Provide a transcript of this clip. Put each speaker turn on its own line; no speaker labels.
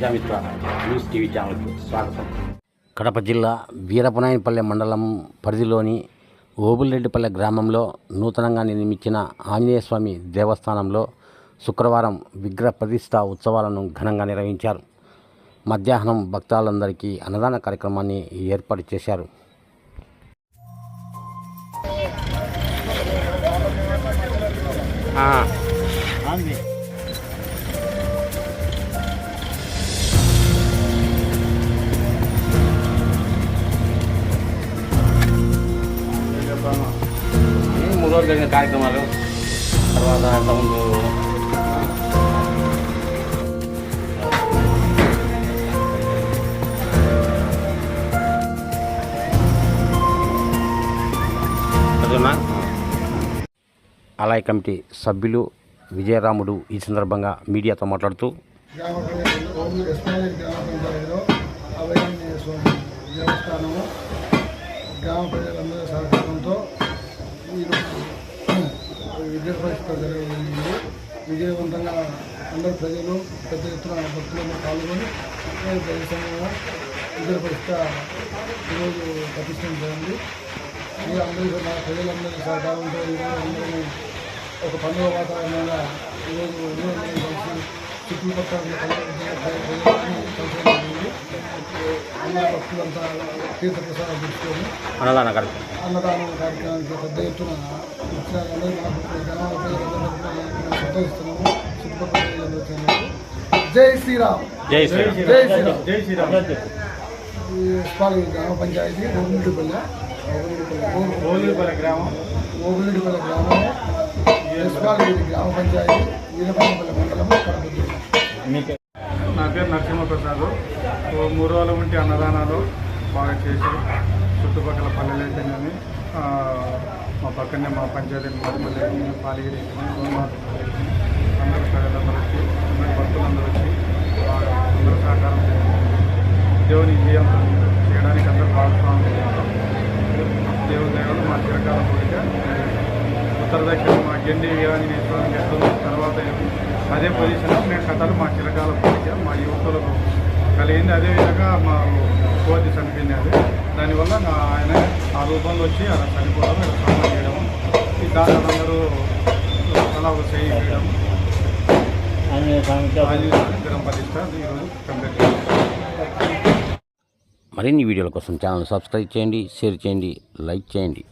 Prajamitra news TV ఛానల్కు స్వాగతం.
కడప జిల్లా వీరపునాయనపల్లె మండలం పరిధిలోని ఓబులరెడ్డిపల్లె గ్రామంలో నూతనంగా నిర్మించిన ఆంజనేయస్వామి దేవస్థానంలో శుక్రవారం విగ్రహ ప్రతిష్ఠా ఉత్సవాలను ఘనంగా నిర్వహించారు. మధ్యాహ్నం భక్తులందరికీ అన్నదాన కార్యక్రమాన్ని ఏర్పాటు చేశారు.
మూడు రోజులు జరిగిన కార్యక్రమాలు తర్వాత అంతకుముందు
ఆలయ కమిటీ సభ్యులు విజయరాముడు ఈ సందర్భంగా మీడియాతో మాట్లాడుతూ
దేవస్థానము గ్రామ ప్రజలందరి సహకారంతో ఈరోజు విగ్రహ ప్రతిష్ఠ జరగబడింది. విజయవంతంగా అందరు ప్రజలు పెద్ద ఎత్తున భక్తులను పాల్గొని ప్రదేశంగా విగ్రహ ప్రతిష్ఠ ఈరోజు ప్రతిష్ఠించండి. ఈ అందరి ప్రజలందరి సహకారంతో ఈరోజు అందరూ ఒక పండుగ వాతావరణంగా ఈరోజు కలిసి చుట్టుపక్కల అందరి భక్తులంతా తీర్థప్రసాదం తీసుకొని అన్నదానం కార్యక్రమానికి పెద్ద ఎత్తున ఇచ్చిన అందరూ గ్రామాల ప్రజలందరూ సంతోషిస్తున్నాము. చుట్టుపక్కల ప్రజలందరూ వచ్చేందుకు జై శ్రీరామ్,
జై శ్రీరామ్,
జై శ్రీరామ్, జై శ్రీరామ్. స్పాలి గ్రామ పంచాయతీ ఓబులరెడ్డిపల్లె గ్రామం గ్రామ పంచాయతీ వీరపల్లి మండలం కడప జిల్లా.
నా పేరు నరసింహప్రసాద్. 3 రోజుల వంటి అన్నదానాలు బాగా చేసి చుట్టుపక్కల పల్లెలైతే కానీ మా పక్కనే మా పంచాయతీ మరిపల్లి పాలిగిరి అందరూ ప్రజలందరూ వచ్చి అందరి భక్తులందరూ వచ్చి అందరూ సహకారం దేవుని విజయం చేయడానికి అందరూ భాగస్వామ్యం. దేవుని దేవుడు మా చిరకాల కోరిక ఉత్తర దక్షిణ మా గెండి ఆంజనేయ స్వామి ఎట్లుంది తర్వాత అదే పొజిషన్లో మేము కథలు మా చిరకాల కోరిక మా యువకులకు కలిగింది. అదేవిధంగా మా కోతి చనిపోయినది. దానివల్ల ఆయన ఆ రూపంలో వచ్చి అలా చనిపోవడం ఇలా స్నానం చేయడం ఈ దాదాపు అందరూ అలా ఒక చేయి వేయడం విగ్రహం ప్రతిష్ట ఈరోజు కంప్లీట్ చేస్తాం.
మరిన్ని వీడియోల కోసం ఛానల్ సబ్స్క్రైబ్ చేయండి, షేర్ చేయండి, లైక్ చేయండి.